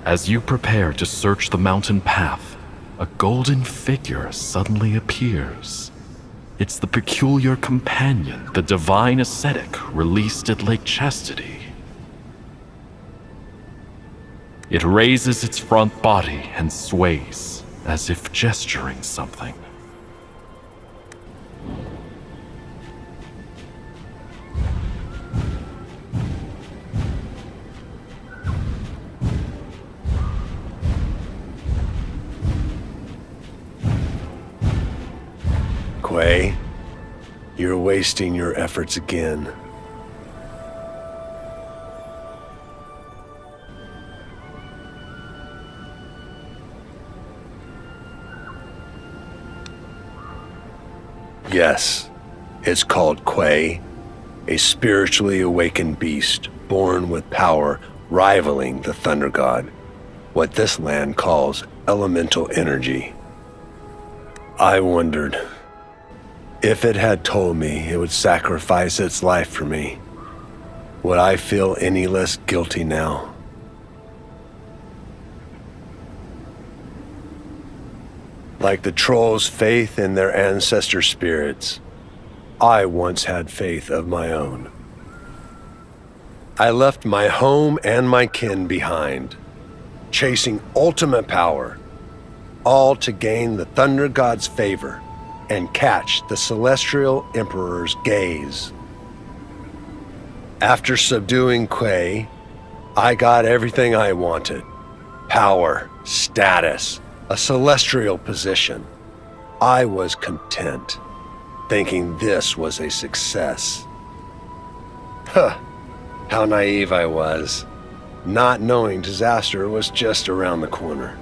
As you prepare to search the mountain path, a golden figure suddenly appears. It's the peculiar companion the divine ascetic released at Lake Chastity. It raises its front body and sways, as if gesturing something. Quay, you're wasting your efforts again. Yes, it's called Quay, a spiritually awakened beast born with power rivaling the Thunder God, what this land calls elemental energy. I wondered, if it had told me it would sacrifice its life for me, would I feel any less guilty now? Like the trolls' faith in their ancestor spirits, I once had faith of my own. I left my home and my kin behind, chasing ultimate power, all to gain the Thunder God's favor and catch the Celestial Emperor's gaze. After subduing Quay, I got everything I wanted. Power, status, a celestial position. I was content, thinking this was a success. Huh, how naive I was, not knowing disaster was just around the corner.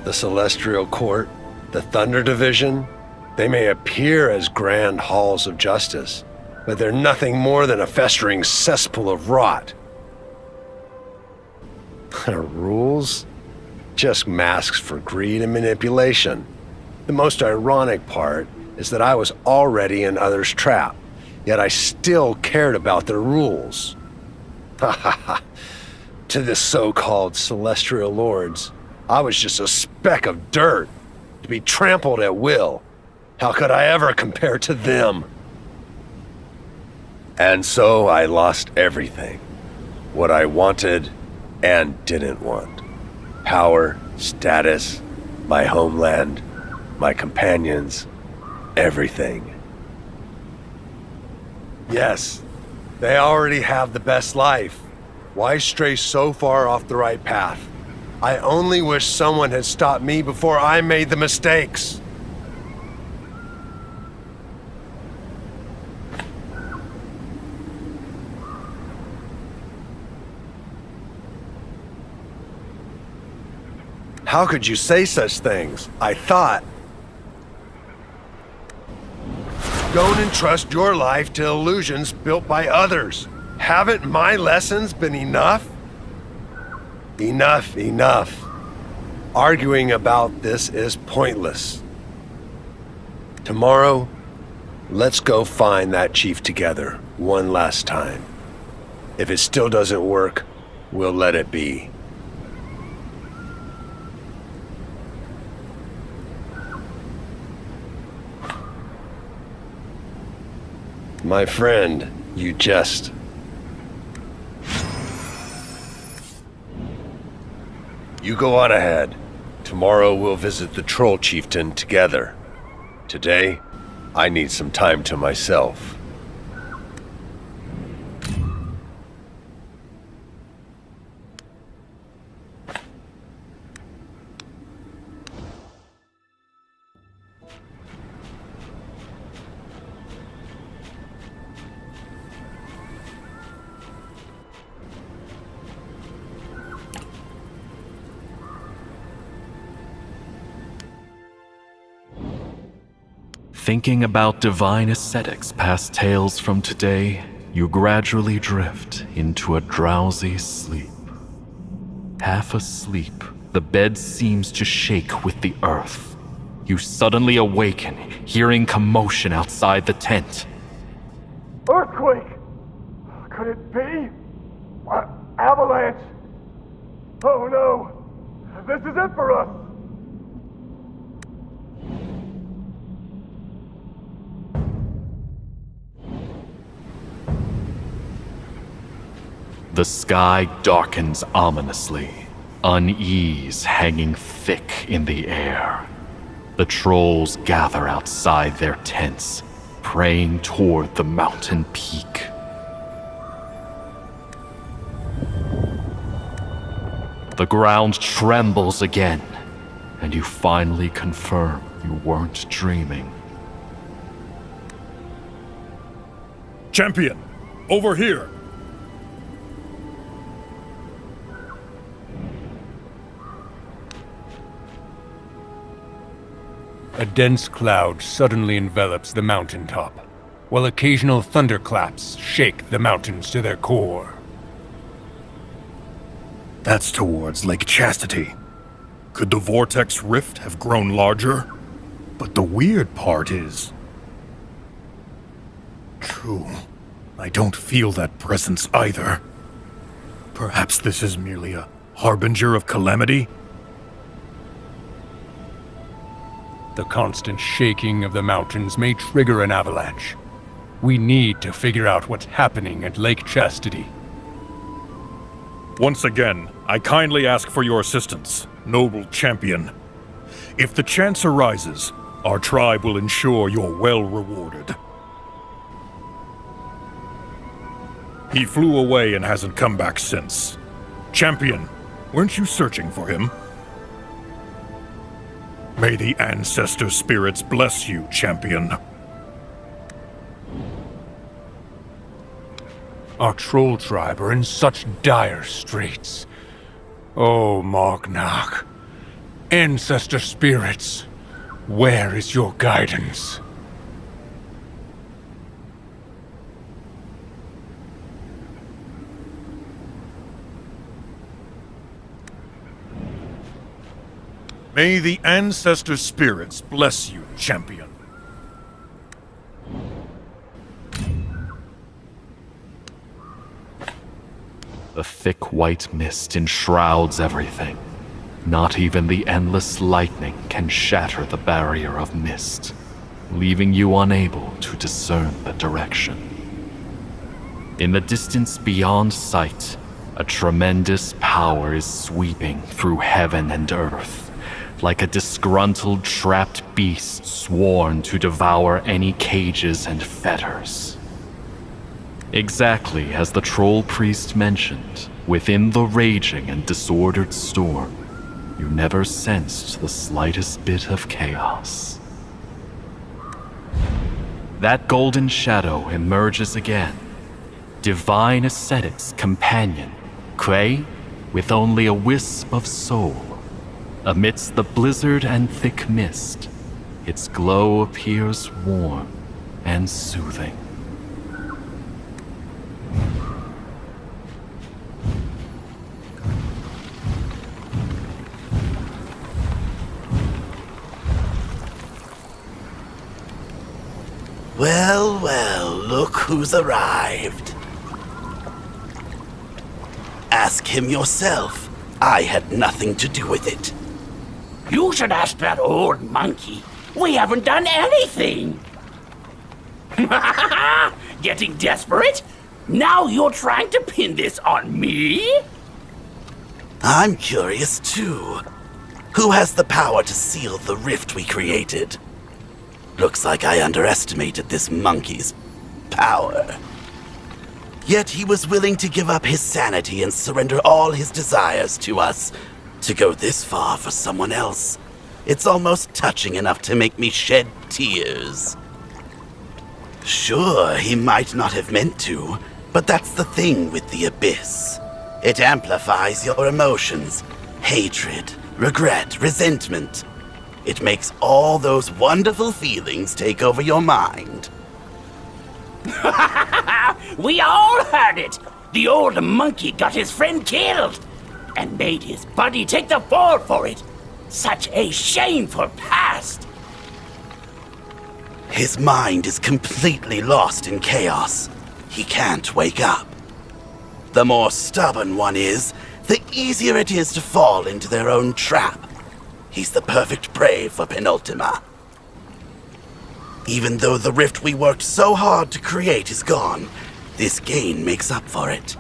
The Celestial Court, the Thunder Division, they may appear as grand halls of justice, but they're nothing more than a festering cesspool of rot. Rules? Just masks for greed and manipulation. The most ironic part is that I was already in others' trap, yet I still cared about their rules. Ha ha ha. To the so-called Celestial Lords, I was just a speck of dirt, to be trampled at will. How could I ever compare to them? And so I lost everything. What I wanted and didn't want. Power, status, my homeland, my companions, everything. Yes, they already have the best life. Why stray so far off the right path? I only wish someone had stopped me before I made the mistakes. How could you say such things? I thought. Don't entrust your life to illusions built by others. Haven't my lessons been enough? Enough, enough. Arguing about this is pointless. Tomorrow, let's go find that chief together one last time. If it still doesn't work, we'll let it be. My friend, you jest. You go on ahead. Tomorrow we'll visit the Troll Chieftain together. Today, I need some time to myself. Thinking about divine ascetics past tales from today, you gradually drift into a drowsy sleep. Half asleep, the bed seems to shake with the earth. You suddenly awaken, hearing commotion outside the tent. Earthquake! Could it be? Avalanche! Oh no! This is it for us! The sky darkens ominously, unease hanging thick in the air. The trolls gather outside their tents, praying toward the mountain peak. The ground trembles again, and you finally confirm you weren't dreaming. Champion, over here! A dense cloud suddenly envelops the mountaintop, while occasional thunderclaps shake the mountains to their core. That's towards Lake Chastity. Could the vortex rift have grown larger? But the weird part is... True. I don't feel that presence either. Perhaps this is merely a harbinger of calamity? The constant shaking of the mountains may trigger an avalanche. We need to figure out what's happening at Lake Chastity. Once again, I kindly ask for your assistance, noble champion. If the chance arises, our tribe will ensure you're well rewarded. He flew away and hasn't come back since. Champion, weren't you searching for him? May the ancestor spirits bless you, champion. Our troll tribe are in such dire straits. Oh, Mognak. Ancestor spirits, where is your guidance? May the ancestor spirits bless you, champion. The thick white mist enshrouds everything. Not even the endless lightning can shatter the barrier of mist, leaving you unable to discern the direction. In the distance beyond sight, a tremendous power is sweeping through heaven and earth, like a disgruntled trapped beast sworn to devour any cages and fetters. Exactly as the troll priest mentioned, within the raging and disordered storm, you never sensed the slightest bit of chaos. That golden shadow emerges again, divine ascetic's companion, Quay, with only a wisp of soul. Amidst the blizzard and thick mist, its glow appears warm and soothing. Well, well, look who's arrived. Ask him yourself. I had nothing to do with it. You should ask that old monkey. We haven't done anything. Getting desperate? Now you're trying to pin this on me? I'm curious too. Who has the power to seal the rift we created? Looks like I underestimated this monkey's power. Yet he was willing to give up his sanity and surrender all his desires to us. To go this far for someone else, it's almost touching enough to make me shed tears. Sure, he might not have meant to, but that's the thing with the Abyss. It amplifies your emotions. Hatred, regret, resentment. It makes all those wonderful feelings take over your mind. We all heard it. The old monkey got his friend killed and made his buddy take the fall for it. Such a shameful past. His mind is completely lost in chaos. He can't wake up. The more stubborn one is, the easier it is to fall into their own trap. He's the perfect prey for Penultima. Even though the rift we worked so hard to create is gone, this gain makes up for it.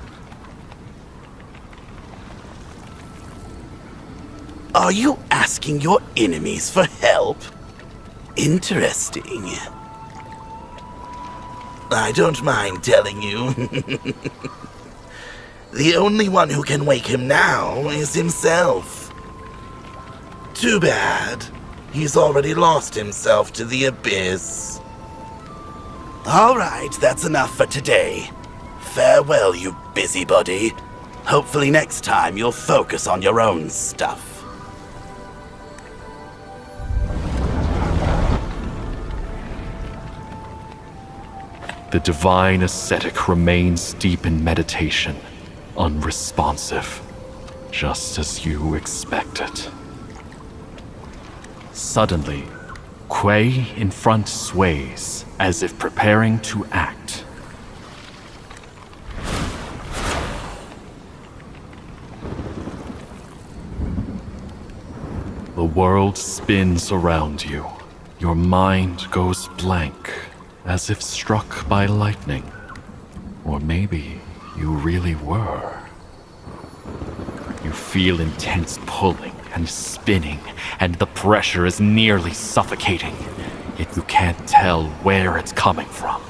Are you asking your enemies for help? Interesting. I don't mind telling you. The only one who can wake him now is himself. Too bad. He's already lost himself to the abyss. All right, that's enough for today. Farewell, you busybody. Hopefully next time you'll focus on your own stuff. The divine ascetic remains deep in meditation, unresponsive, just as you expected. Suddenly, Quay in front sways, as if preparing to act. The world spins around you. Your mind goes blank, as if struck by lightning. Or maybe you really were. You feel intense pulling and spinning, and the pressure is nearly suffocating, yet you can't tell where it's coming from.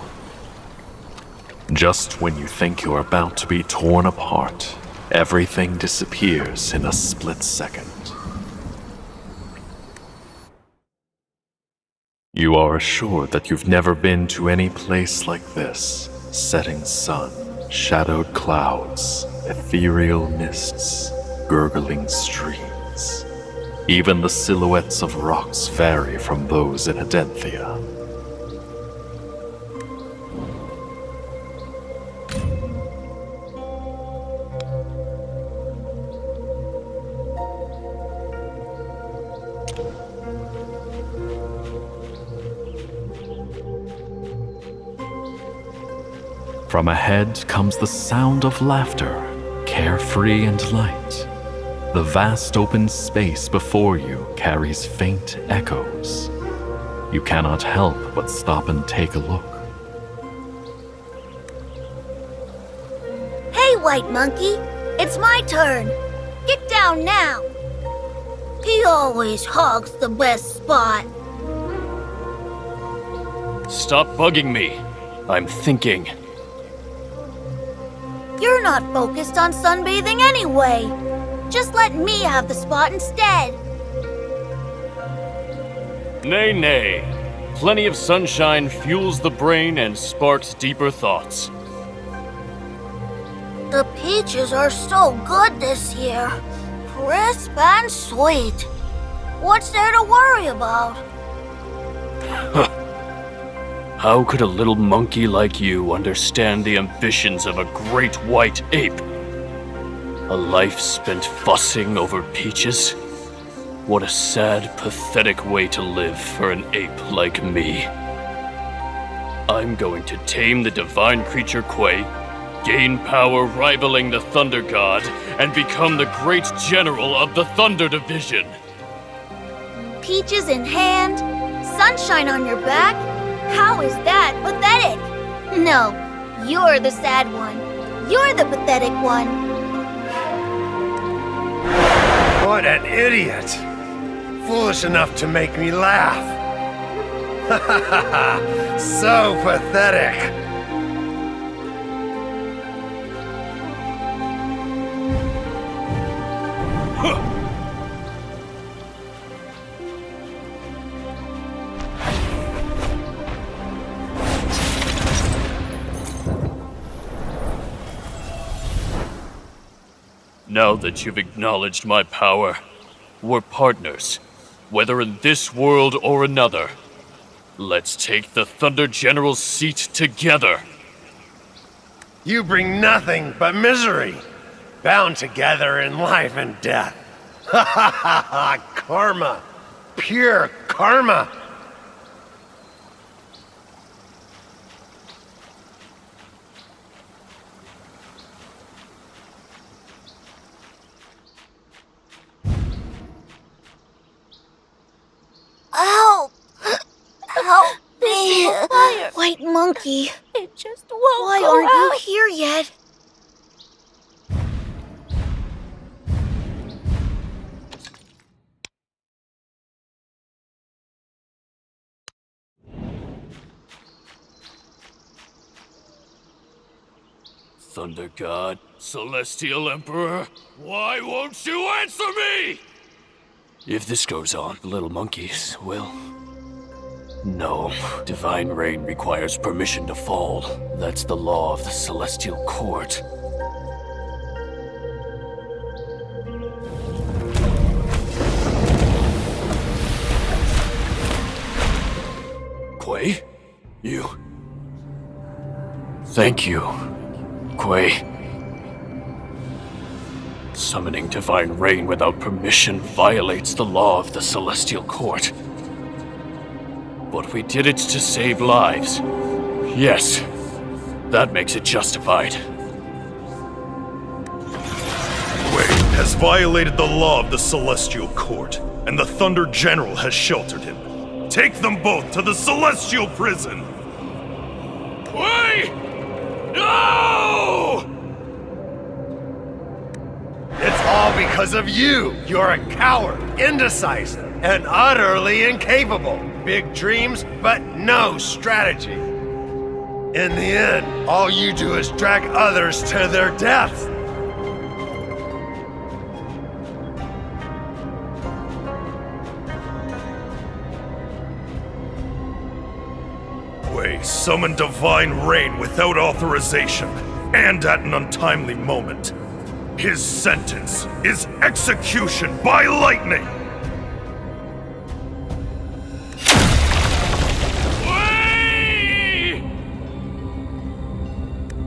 Just when you think you're about to be torn apart, everything disappears in a split second. You are assured that you've never been to any place like this. Setting sun, shadowed clouds, ethereal mists, gurgling streams. Even the silhouettes of rocks vary from those in Adenthia. From ahead comes the sound of laughter, carefree and light. The vast open space before you carries faint echoes. You cannot help but stop and take a look. Hey, White Monkey, it's my turn. Get down now. He always hogs the best spot. Stop bugging me. I'm thinking. You're not focused on sunbathing anyway. Just let me have the spot instead. Nay, nay. Plenty of sunshine fuels the brain and sparks deeper thoughts. The peaches are so good this year. Crisp and sweet. What's there to worry about? How could a little monkey like you understand the ambitions of a great white ape? A life spent fussing over peaches? What a sad, pathetic way to live for an ape like me. I'm going to tame the divine creature Quay, gain power rivaling the Thunder God, and become the great general of the Thunder Division. Peaches in hand, sunshine on your back? How is that pathetic? No, you're the sad one. You're the pathetic one. What an idiot! Foolish enough to make me laugh. So pathetic. Now that you've acknowledged my power, we're partners, whether in this world or another. Let's take the Thunder General's seat together. You bring nothing but misery, bound together in life and death. Ha ha ha ha! Karma! Pure karma! great monkey. It just won't Why go aren't you out. here yet? Thunder God, Celestial Emperor, why won't you answer me? If this goes on, the little monkeys will... No. Divine rain requires permission to fall. That's the law of the Celestial Court. Quay? You... Thank you, Quay. Summoning divine rain without permission violates the law of the Celestial Court. But we did it to save lives. Yes, that makes it justified. Quay has violated the law of the Celestial Court, and the Thunder General has sheltered him. Take them both to the Celestial Prison! Quay! No! It's all because of you! You're a coward, indecisive, and utterly incapable. Big dreams, but no strategy. In the end, all you do is drag others to their death. Quay summoned divine rain without authorization, and at an untimely moment. His sentence is execution by lightning!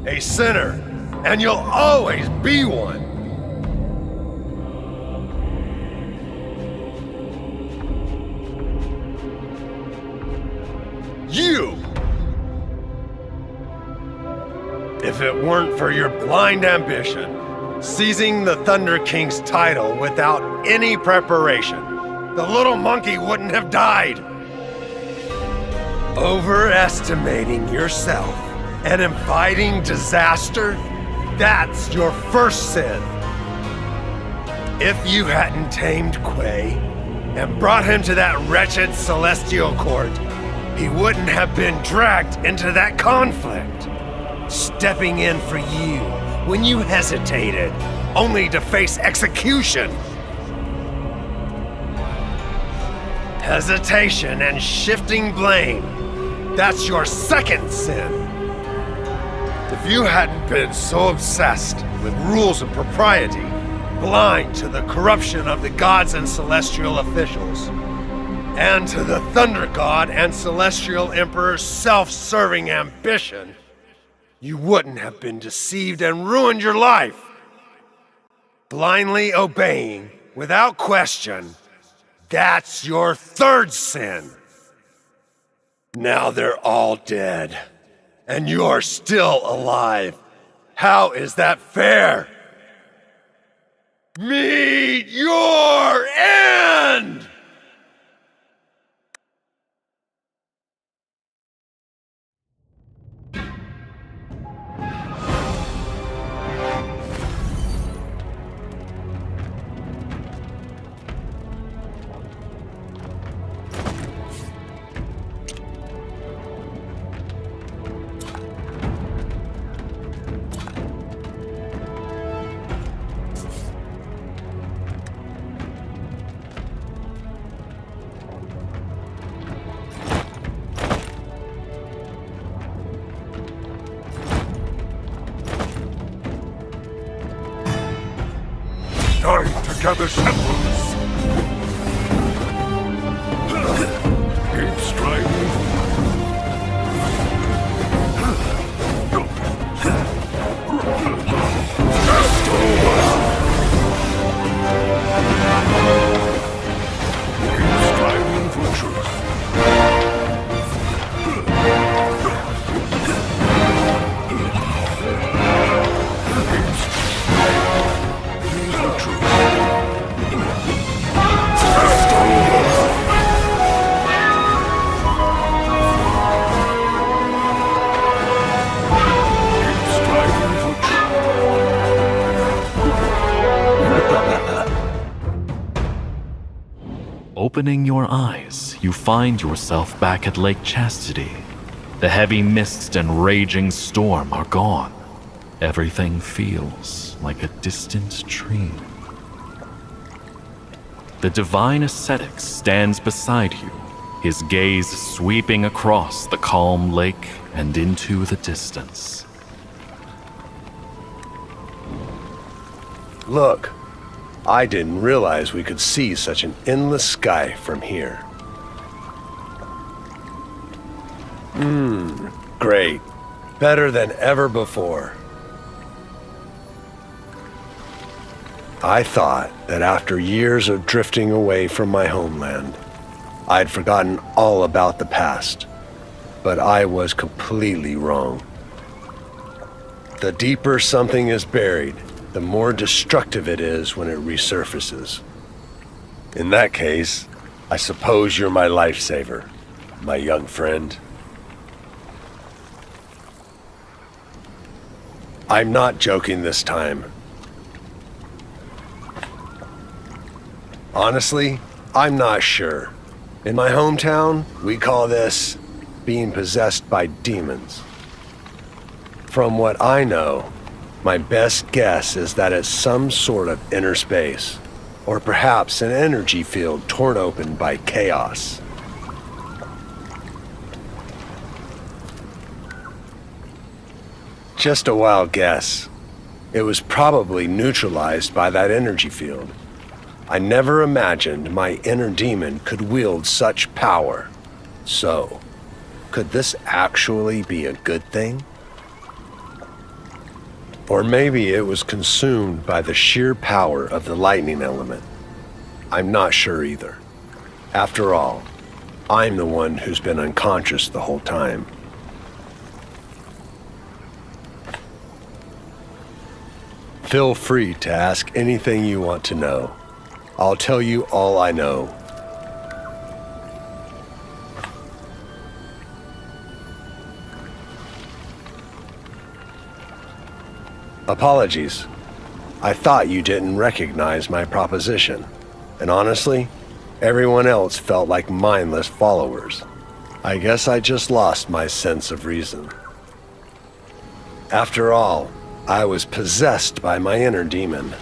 A sinner, and you'll always be one. You! If it weren't for your blind ambition, seizing the Thunder King's title without any preparation, the little monkey wouldn't have died. Overestimating yourself and inviting disaster, that's your first sin. If you hadn't tamed Quay and brought him to that wretched Celestial Court, he wouldn't have been dragged into that conflict. Stepping in for you when you hesitated, only to face execution. Hesitation and shifting blame, that's your second sin. If you hadn't been so obsessed with rules and propriety, blind to the corruption of the gods and celestial officials, and to the Thunder God and Celestial Emperor's self-serving ambition, you wouldn't have been deceived and ruined your life. Blindly obeying, without question, that's your third sin. Now they're all dead, and you're still alive. How is that fair? Meet your end! Time to gather samples. Keep striving. Keep striving for truth. Opening your eyes, you find yourself back at Lake Chastity. The heavy mist and raging storm are gone. Everything feels like a distant dream. The divine ascetic stands beside you, his gaze sweeping across the calm lake and into the distance. Look, I didn't realize we could see such an endless sky from here. Great. Better than ever before. I thought that after years of drifting away from my homeland, I'd forgotten all about the past, but I was completely wrong. The deeper something is buried, the more destructive it is when it resurfaces. In that case, I suppose you're my lifesaver, my young friend. I'm not joking this time. Honestly, I'm not sure. In my hometown, we call this being possessed by demons. From what I know, my best guess is that it's some sort of inner space, or perhaps an energy field torn open by chaos. Just a wild guess. It was probably neutralized by that energy field. I never imagined my inner demon could wield such power. So, could this actually be a good thing? Or maybe it was consumed by the sheer power of the lightning element. I'm not sure either. After all, I'm the one who's been unconscious the whole time. Feel free to ask anything you want to know. I'll tell you all I know. Apologies. I thought you didn't recognize my proposition. And honestly, everyone else felt like mindless followers. I guess I just lost my sense of reason. After all, I was possessed by my inner demon.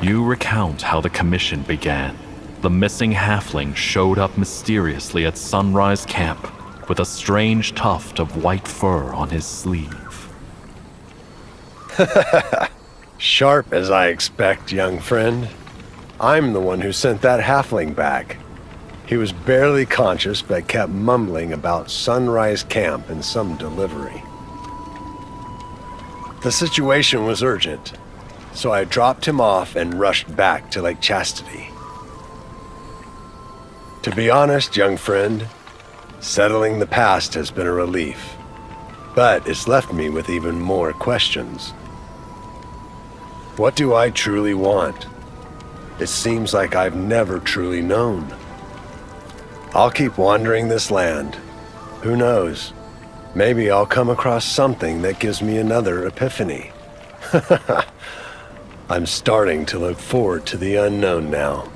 You recount how the commission began. The missing halfling showed up mysteriously at Sunrise Camp with a strange tuft of white fur on his sleeve. Sharp as I expect, young friend. I'm the one who sent that halfling back. He was barely conscious but kept mumbling about Sunrise Camp and some delivery. The situation was urgent, so I dropped him off and rushed back to Lake Chastity. To be honest, young friend, settling the past has been a relief, but it's left me with even more questions. What do I truly want? It seems like I've never truly known. I'll keep wandering this land. Who knows? Maybe I'll come across something that gives me another epiphany. I'm starting to look forward to the unknown now.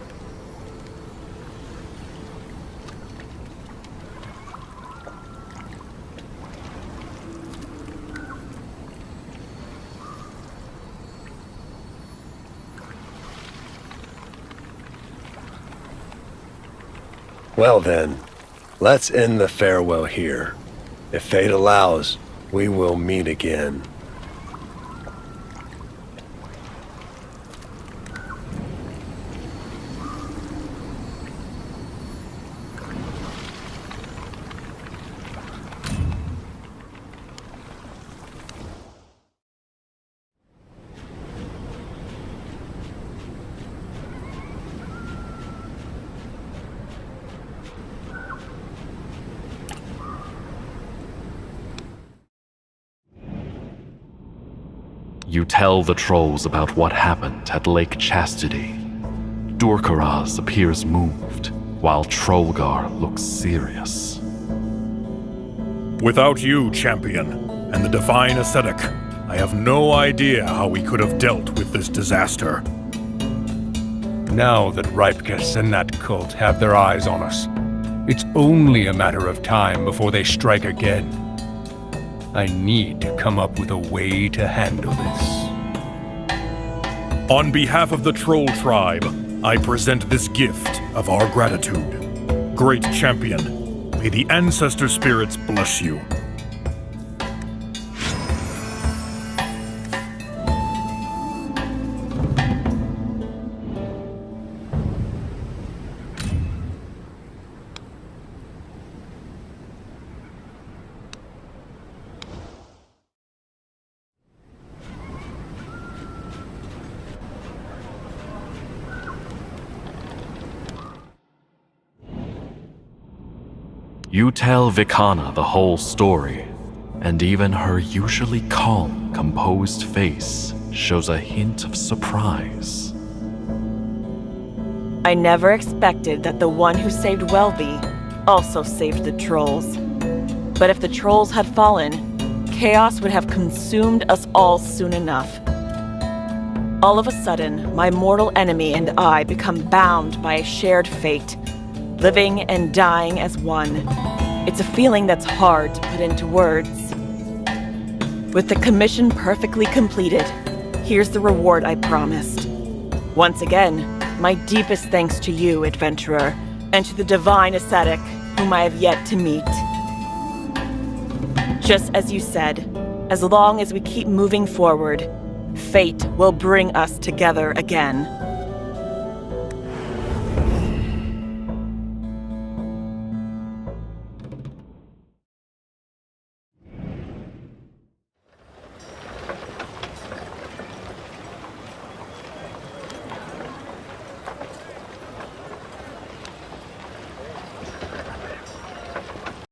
Well then, let's end the farewell here. If fate allows, we will meet again. You tell the trolls about what happened at Lake Chastity. Durkaraz appears moved, while Trollgar looks serious. Without you, champion, and the divine ascetic, I have no idea how we could have dealt with this disaster. Now that Ripkus and that cult have their eyes on us, it's only a matter of time before they strike again. I need to come up with a way to handle this. On behalf of the Troll Tribe, I present this gift of our gratitude. Great champion, may the ancestor spirits bless you. You tell Vikana the whole story, and even her usually calm, composed face shows a hint of surprise. I never expected that the one who saved Welby also saved the trolls. But if the trolls had fallen, chaos would have consumed us all soon enough. All of a sudden, my mortal enemy and I become bound by a shared fate, living and dying as one. It's a feeling that's hard to put into words. With the commission perfectly completed, here's the reward I promised. Once again, my deepest thanks to you, adventurer, and to the divine ascetic whom I have yet to meet. Just as you said, as long as we keep moving forward, fate will bring us together again.